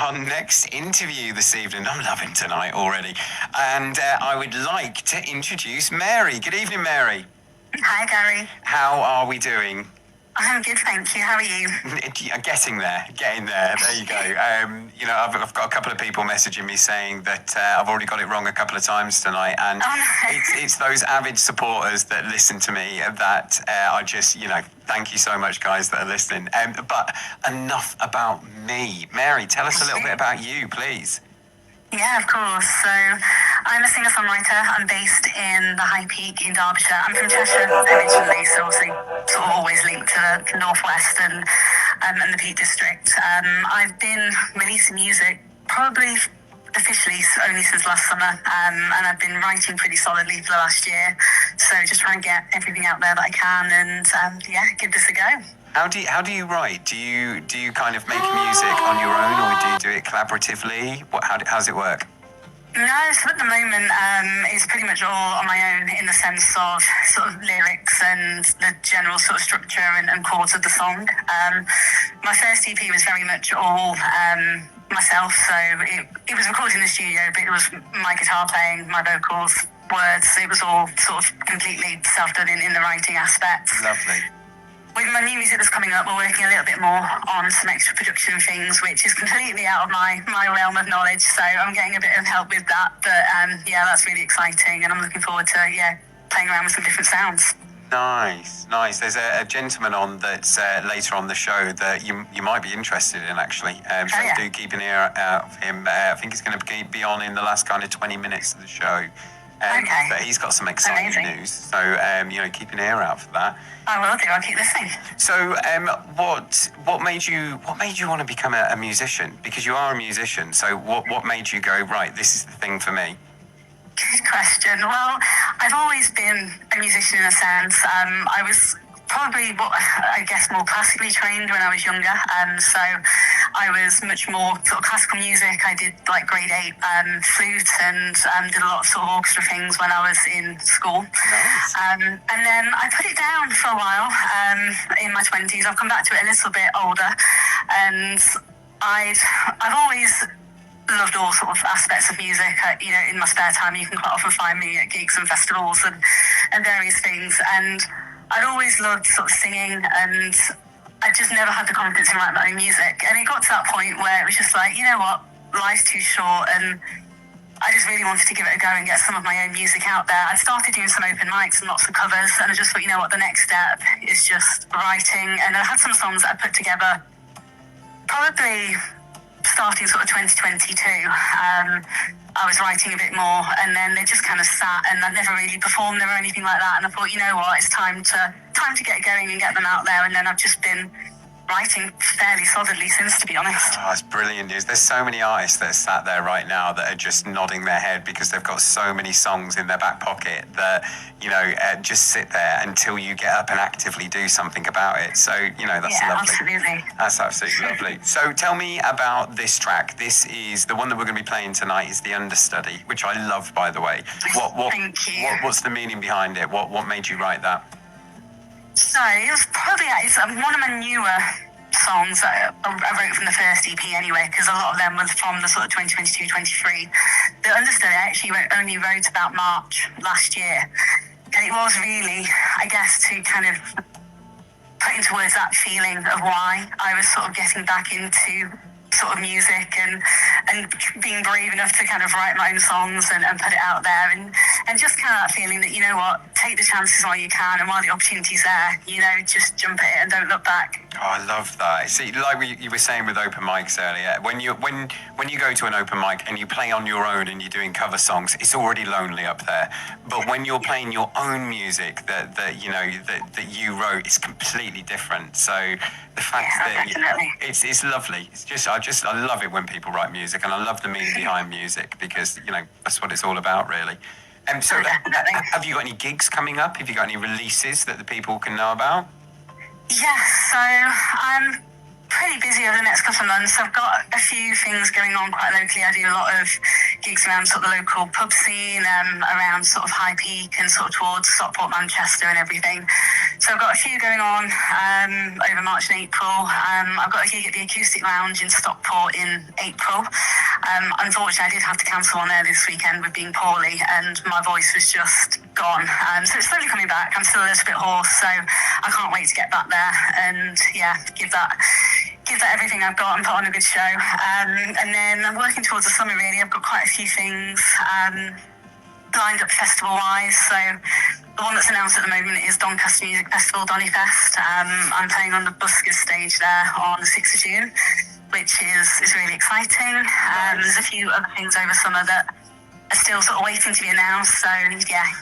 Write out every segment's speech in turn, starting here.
our next interview this evening. I'm loving tonight already. And I would like to introduce Mary. Good evening, Mary. Hi, Gary. How are we doing? I'm good, thank you. How are you? Getting there. There you go. I've got a couple of people messaging me saying that I've already got it wrong a couple of times tonight, and it's those avid supporters that listen to me that are just, thank you so much, guys, that are listening. But enough about me. Mary, tell us a little bit about you, please. Yeah, of course. So I'm a singer-songwriter. I'm based in the High Peak in Derbyshire. I'm from Cheshire originally, so obviously sort of always linked to the Northwest and the Peak District. I've been releasing music probably officially only since last summer, and I've been writing pretty solidly for the last year. So just trying to get everything out there that I can and give this a go. How do you write? Do you kind of make music on your own, or do you do it collaboratively? How does it work? No, so at the moment it's pretty much all on my own in the sense of sort of lyrics and the general sort of structure and chords of the song. My first EP was very much all myself, so it was recorded in the studio, but it was my guitar playing, my vocals, words. It was all sort of completely self-done in the writing aspect. Lovely. With my new music that's coming up, we're working a little bit more on some extra production things, which is completely out of my realm of knowledge. So I'm getting a bit of help with that. But that's really exciting, and I'm looking forward to playing around with some different sounds. Nice. There's a gentleman on that's later on the show that you might be interested in, actually. Do keep an ear out of him. I think he's going to be on in the last kind of 20 minutes of the show. Okay. But he's got some exciting news, so keep an ear out for that. I will do. I'll keep listening. So, what made you want to become a musician? Because you are a musician. So, what made you go, right, this is the thing for me? Good question. Well, I've always been a musician in a sense. I was probably more classically trained when I was younger. So I was much more sort of classical music. I did like grade 8 flute and did a lot of sort of orchestra things when I was in school. Nice. And then I put it down for a while in my 20s. I've come back to it a little bit older, and I've always loved all sort of aspects of music. In my spare time, you can quite often find me at gigs and festivals and various things. And I'd always loved sort of singing, and I just never had the confidence in writing my own music. And it got to that point where it was just like, you know what, life's too short, and I just really wanted to give it a go and get some of my own music out there. I started doing some open mics and lots of covers, and I just thought, you know what, the next step is just writing. And I had some songs that I put together probably starting sort of 2022. I was writing a bit more, and then they just kind of sat, and I never really performed them or anything like that. And I thought, you know what, it's time to get going and get them out there. And then I've just been writing fairly solidly since, to be honest. Oh, it's brilliant news. There's so many artists that are sat there right now that are just nodding their head because they've got so many songs in their back pocket that, just sit there until you get up and actively do something about it. So, that's lovely. Absolutely. That's absolutely lovely. So tell me about this track. This is the one that we're going to be playing tonight, is The Understudy, which I love, by the way. Thank you. What's the meaning behind it? What made you write that? So it was probably one of my newer songs that I wrote from the first EP anyway, because a lot of them was from the sort of 2022-23. The Understudy I actually only wrote about March last year. And it was really, I guess, to kind of put into words that feeling of why I was sort of getting back into sort of music and being brave enough to kind of write my own songs and put it out there, and just kind of that feeling that, you know what, take the chances while you can, and while the opportunity's there, just jump at it and don't look back. Oh, I love that. See, like you were saying with open mics earlier, when you go to an open mic and you play on your own and you're doing cover songs, it's already lonely up there. But when you're playing your own music that you wrote, it's completely different. So the fact that it's lovely. It's just I love it when people write music, and I love the meaning behind music, because that's what it's all about, really. So have you got any gigs coming up? Have you got any releases that the people can know about? Yes, so I'm pretty busy over the next couple of months. I've got a few things going on quite locally. I do a lot of gigs around sort of the local pub scene, around sort of High Peak and sort of towards Stockport, Manchester and everything. So I've got a few going on over March and April. I've got a gig at the Acoustic Lounge in Stockport in April. Unfortunately, I did have to cancel one there this weekend with being poorly, and my voice was just gone. So it's slowly coming back. I'm still a little bit hoarse, so I can't wait to get back there and give that everything I've got and put on a good show. And then I'm working towards the summer. Really, I've got quite a few things lined up festival-wise. So the one that's announced at the moment is Doncaster Music Festival, Donnyfest. I'm playing on the Buskers stage there on the 6th of June, which is really exciting. There's a few other things over summer that are still sort of waiting to be announced. So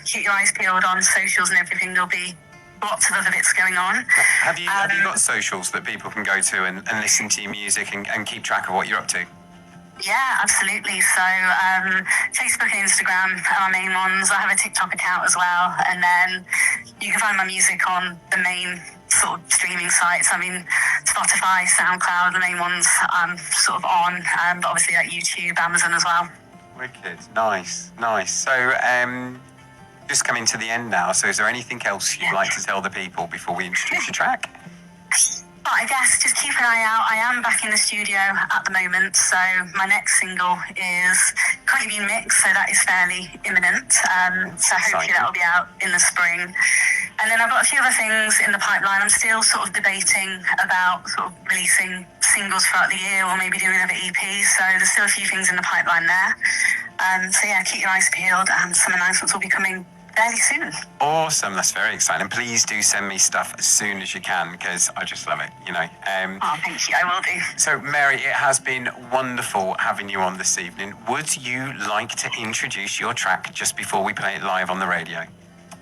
keep your eyes peeled on socials and everything. There'll be lots of other bits going on. Have you got socials that people can go to and listen to your music and keep track of what you're up to? Yeah, absolutely. So Facebook and Instagram are my main ones. I have a TikTok account as well. And then you can find my music on the main sort of streaming sites. I mean, Spotify, SoundCloud, the main ones I'm sort of on. But obviously like YouTube, Amazon as well. Wicked. Nice. So just coming to the end now. So is there anything else you'd like to tell the people before we introduce your track? But I guess just keep an eye out. I am back in the studio at the moment, so my next single is currently being mixed, so that is fairly imminent. So hopefully that'll be out in the spring. And then I've got a few other things in the pipeline. I'm still sort of debating about sort of releasing singles throughout the year or maybe doing another EP. So there's still a few things in the pipeline there. So keep your eyes peeled, and some announcements will be coming fairly soon. Awesome, that's very exciting. And please do send me stuff as soon as you can, because I just love it, Thank you, I will do. So Mary, it has been wonderful having you on this evening. Would you like to introduce your track just before we play it live on the radio?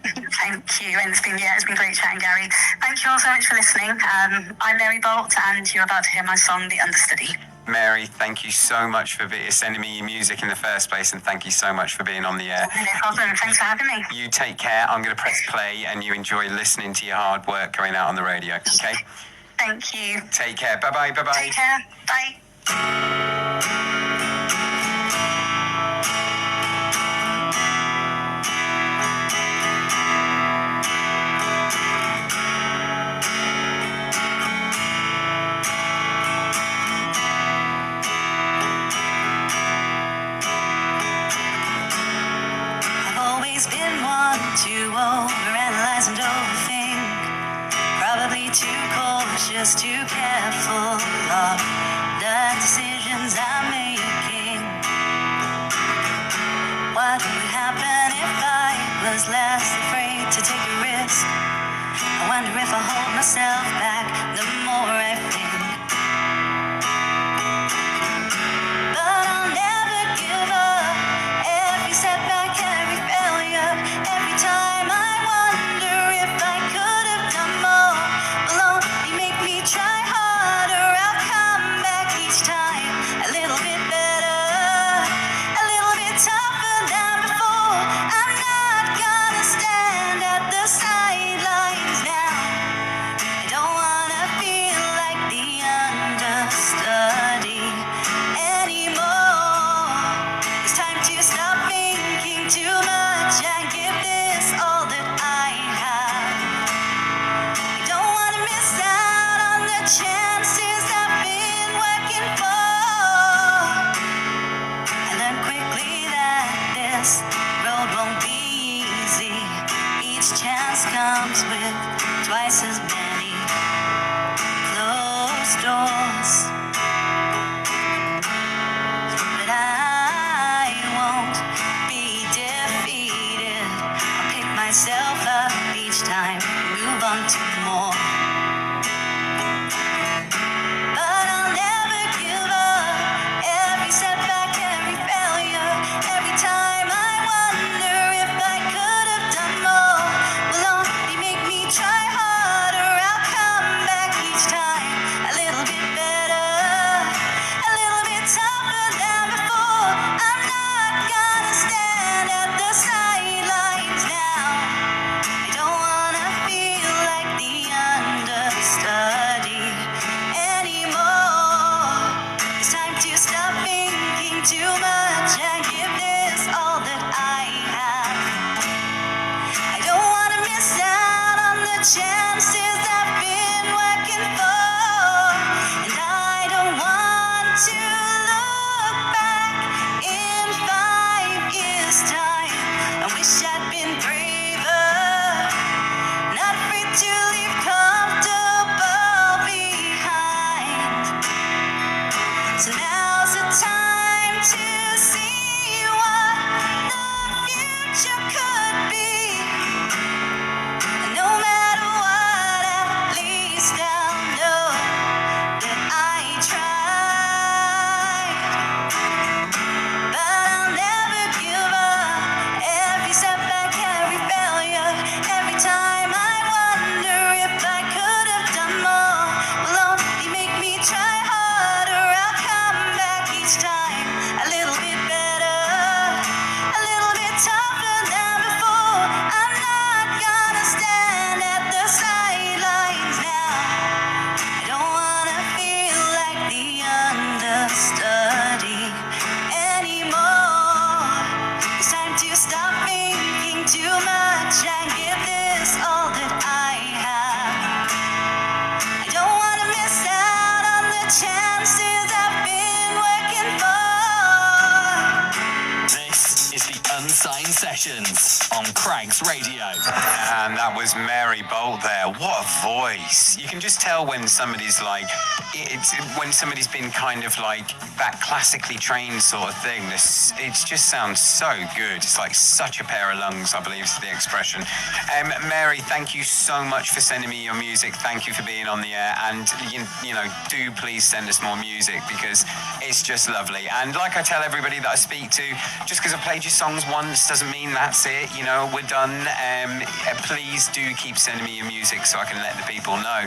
Thank you, and it's been great chatting, Gary. Thank you all so much for listening. I'm Mary Bolt, and you're about to hear my song, The Understudy. Mary, thank you so much for sending me your music in the first place, and thank you so much for being on the air. No problem. Thanks for having me. You take care. I'm going to press play, and you enjoy listening to your hard work going out on the radio, okay? Thank you. Take care. Bye-bye. Bye-bye. Take care. Bye. Been one to overanalyze and overthink. Probably too cautious, too careful of the decision. Sessions on Craig's Radio. And that was Mary Bolt there. What a voice. You can just tell when somebody's like, when somebody's been kind of like that classically trained sort of thing. It just sounds so good. It's like such a pair of lungs, I believe is the expression. Mary, thank you so much for sending me your music. Thank you for being on the air. And, you know, do please send us more music because it's just lovely. And like I tell everybody that I speak to, just because I played your songs once doesn't mean that's it. You know, we're done. Please do keep sending me your music so I can let the people know.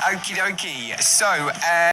Okie dokie. So,